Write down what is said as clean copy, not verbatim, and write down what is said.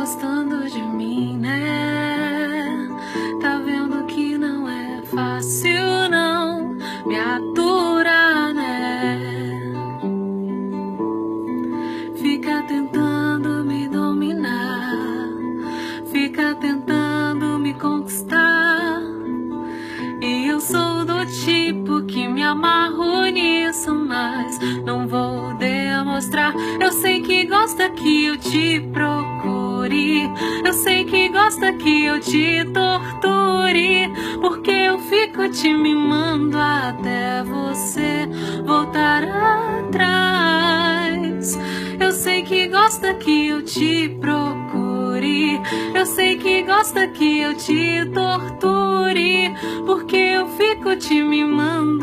gostando de mim, né? Tá vendo que não é fácil não me aturar, né? Fica tentando me dominar, fica tentando me conquistar. E eu sou do tipo que me amarro nisso, mas não vou demonstrar. Eu sei que gosta que eu te procure, eu sei que gosta que eu te torture, porque eu fico te mimando até você voltar atrás. Eu sei que gosta que eu te procure, eu sei que gosta que eu te torture, porque eu fico te mimando